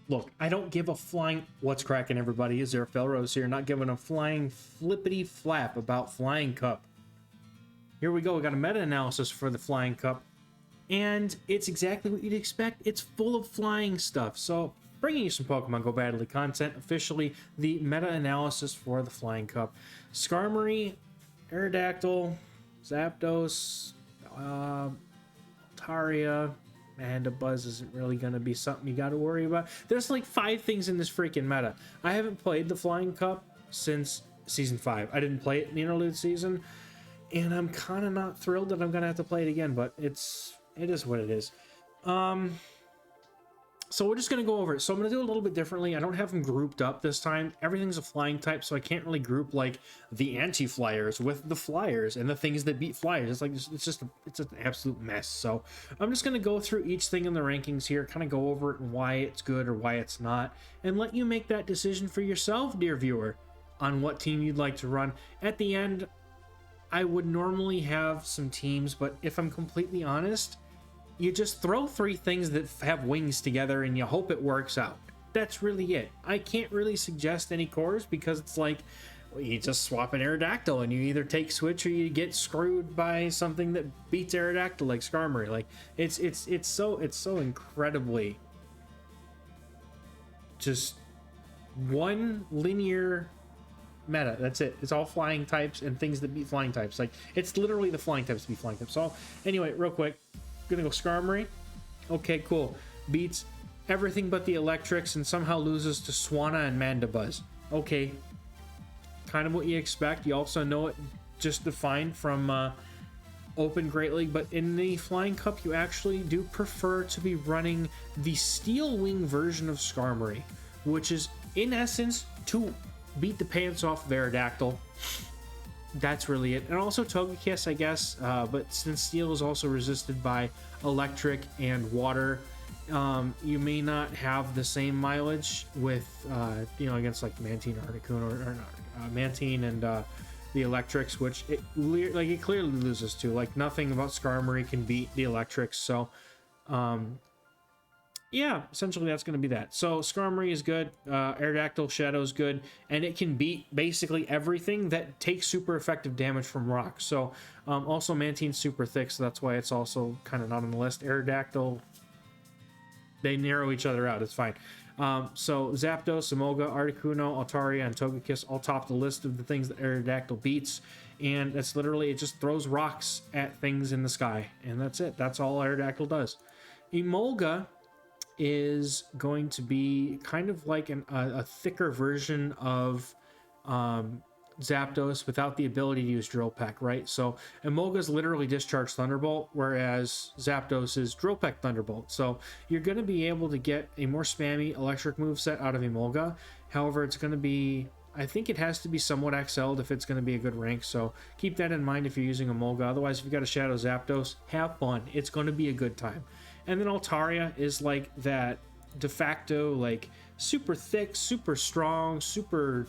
Look, I don't give a flying... What's cracking, everybody? Is there a Felrose here? Not giving a flying flippity flap about Flying Cup. Here we go. We got a meta-analysis for the Flying Cup. And it's exactly what you'd expect. It's full of flying stuff. So, bringing you some Pokemon Go Badly content. Officially, the meta-analysis for the Flying Cup. Skarmory, Aerodactyl, Zapdos, Altaria... Mandibuzz isn't really going to be something you got to worry about. There's like 5 things in this freaking meta. I haven't played the Flying Cup since Season 5. I didn't play it in the interlude season, and I'm kind of not thrilled that I'm going to have to play it again, but it is what it is. So we're just going to go over it. So I'm going to do it a little bit differently. I don't have them grouped up this time. Everything's a flying type, so I can't really group like the anti-flyers with the flyers and the things that beat flyers. It's like, it's an absolute mess. So I'm just going to go through each thing in the rankings here, kind of go over it and why it's good or why it's not, and let you make that decision for yourself, dear viewer, on what team you'd like to run. At the end, I would normally have some teams, but if I'm completely honest, you just throw 3 things that have wings together and you hope it works out. That's really it. I can't really suggest any cores because it's like, well, you just swap an Aerodactyl and you either take Switch or you get screwed by something that beats Aerodactyl like Skarmory. Like it's so incredibly just one linear meta. That's it. It's all flying types and things that beat flying types. Like it's literally the flying types beat flying types. So anyway, real quick. Gonna go Skarmory. Okay, cool. Beats everything but the electrics and somehow loses to Swanna and Mandibuzz. Okay, kind of what you expect. You also know it just defined from Open Great League, but in the Flying Cup you actually do prefer to be running the Steel Wing version of Skarmory, which is in essence to beat the pants off of Aerodactyl. That's really it. And also Togekiss, I guess, but since Steel is also resisted by Electric and Water, you may not have the same mileage with, against like Mantine or Articuno, or not, Mantine and the Electrics, which it clearly loses to. Like nothing about Skarmory can beat the Electrics, so yeah, essentially that's going to be that. So Skarmory is good, Aerodactyl Shadow is good, and it can beat basically everything that takes super effective damage from rock. So also Mantine's super thick, so that's why it's also kind of not on the list. Aerodactyl, they narrow each other out, it's fine. So Zapdos, Emolga, Articuno, Altaria, and Togekiss all top the list of the things that Aerodactyl beats, and that's literally, it just throws rocks at things in the sky, and that's it. That's all Aerodactyl does. Emolga is going to be kind of like a thicker version of Zapdos without the ability to use Drill Peck, right? So Emolga's literally Discharge Thunderbolt, whereas Zapdos is Drill Peck Thunderbolt. So you're going to be able to get a more spammy electric moveset out of Emolga. However, it's going to be, I think it has to be somewhat excelled if it's going to be a good rank, so keep that in mind if you're using Emolga. Otherwise, if you've got a Shadow Zapdos, have fun. It's going to be a good time. And then Altaria is like that de facto, like super thick, super strong, super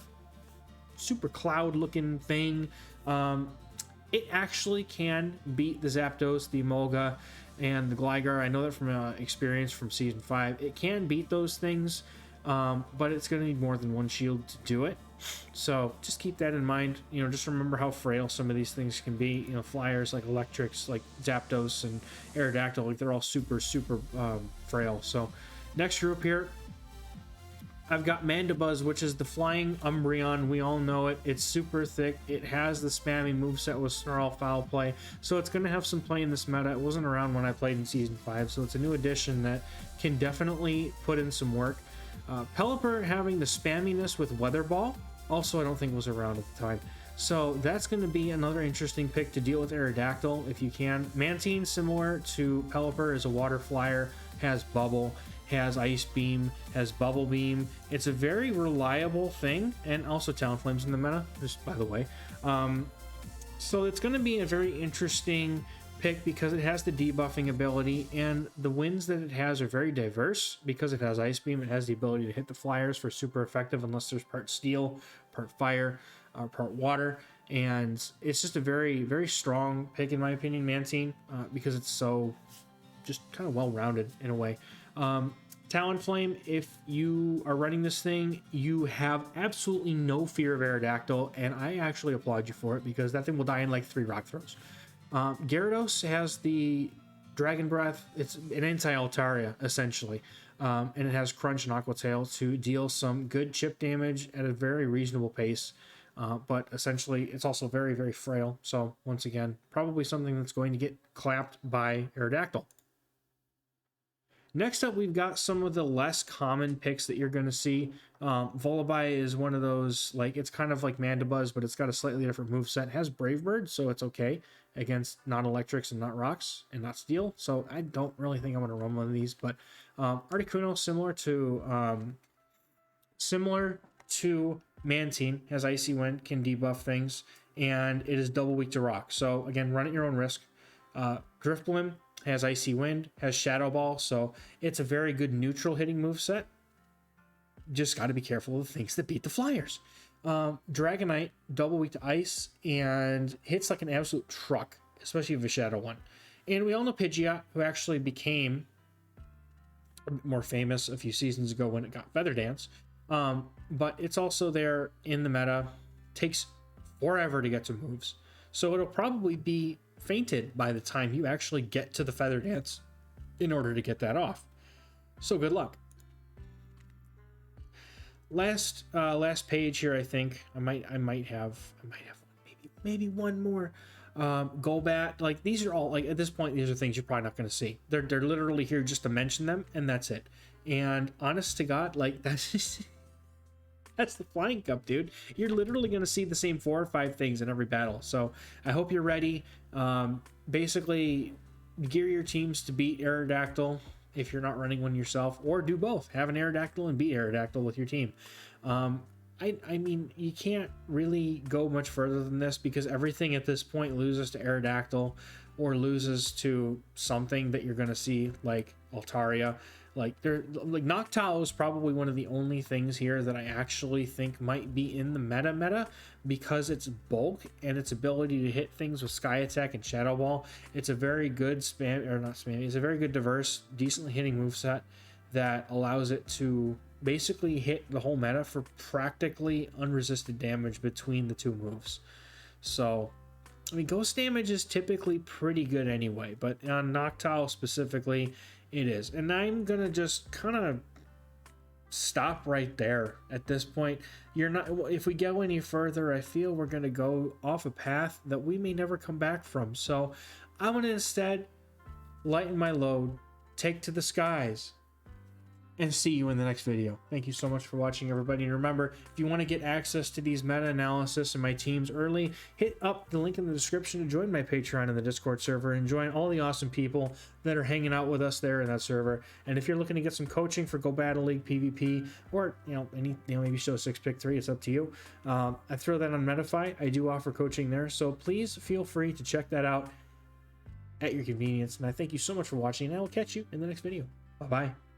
cloud looking thing. It actually can beat the Zapdos, the Emolga, and the Gligar. I know that from experience from Season 5. It can beat those things, but it's going to need more than one shield to do it. So just keep that in mind. Just remember how frail some of these things can be. Flyers like Electrics, like Zapdos and Aerodactyl, like they're all super frail. So next group here, I've got Mandibuzz, which is the flying Umbreon. We all know it. It's super thick. It has the spammy moveset with Snarl, Foul Play, so it's going to have some play in this meta. It wasn't around when I played in Season 5, so it's a new addition that can definitely put in some work. Pelipper having the spamminess with Weather Ball, also I don't think was around at the time. So that's going to be another interesting pick to deal with Aerodactyl if you can. Mantine, similar to Pelipper, is a water flyer, has Bubble, has Ice Beam, has Bubble Beam. It's a very reliable thing, and also Talonflame's in the meta, just by the way. So it's going to be a very interesting pick because it has the debuffing ability, and the wins that it has are very diverse. Because it has Ice Beam, it has the ability to hit the flyers for super effective unless there's part steel, part fire, part water, and it's just a very strong pick in my opinion, Mantine, because it's so just kind of well-rounded in a way. Talonflame, if you are running this thing, you have absolutely no fear of Aerodactyl, and I actually applaud you for it because that thing will die in like 3 rock throws. Gyarados has the Dragon Breath. It's an anti-Altaria, essentially. And it has Crunch and Aqua Tail to deal some good chip damage at a very reasonable pace. But essentially, it's also very, very frail. So, once again, probably something that's going to get clapped by Aerodactyl. Next up, we've got some of the less common picks that you're going to see. Volibeye is one of those, like, it's kind of like Mandibuzz, but it's got a slightly different moveset. It has Brave Bird, so it's okay against non-electrics and not rocks and not steel. So I don't really think I'm going to run one of these, but Articuno, similar to Mantine, has Icy Wind, can debuff things, and it is double weak to rock. So again, run at your own risk. Drifblim has Icy Wind, has Shadow Ball, so it's a very good neutral hitting moveset. Just got to be careful of the things that beat the Flyers. Dragonite, double weak to Ice, and hits like an absolute truck, especially with a Shadow one. And we all know Pidgeot, who actually became a bit more famous a few seasons ago when it got Feather Dance. But it's also there in the meta, takes forever to get to moves. So it'll probably be fainted by the time you actually get to the Feather Dance in order to get that off. So good luck. Last page here, I think I might have maybe one more. Golbat, like these are all, like at this point, these are things you're probably not going to see. They're literally here just to mention them, and that's it. And honest to God, like that's just that's the Flying Cup, dude. You're literally going to see the same 4 or 5 things in every battle. So I hope you're ready. Basically, gear your teams to beat Aerodactyl if you're not running one yourself, or do both. Have an Aerodactyl and beat Aerodactyl with your team. I mean, you can't really go much further than this because everything at this point loses to Aerodactyl or loses to something that you're going to see like Altaria. Like Noctowl is probably one of the only things here that I actually think might be in the meta because its bulk and its ability to hit things with Sky Attack and Shadow Ball. It's a very good it's a very good diverse, decently hitting moveset that allows it to basically hit the whole meta for practically unresisted damage between the 2 moves. So I mean, ghost damage is typically pretty good anyway, but on Noctowl specifically, it is. And I'm gonna just kind of stop right there at this point. If we go any further, I feel we're gonna go off a path that we may never come back from. So I'm gonna instead lighten my load, take to the skies, and see you in the next video. Thank you so much for watching, everybody. And remember, if you want to get access to these meta-analysis and my teams early, hit up the link in the description to join my Patreon and the Discord server and join all the awesome people that are hanging out with us there in that server. And if you're looking to get some coaching for Go Battle League PvP, or maybe show 6-pick-3, it's up to you. I throw that on Metafy. I do offer coaching there, so please feel free to check that out at your convenience. And I thank you so much for watching, and I will catch you in the next video. Bye-bye.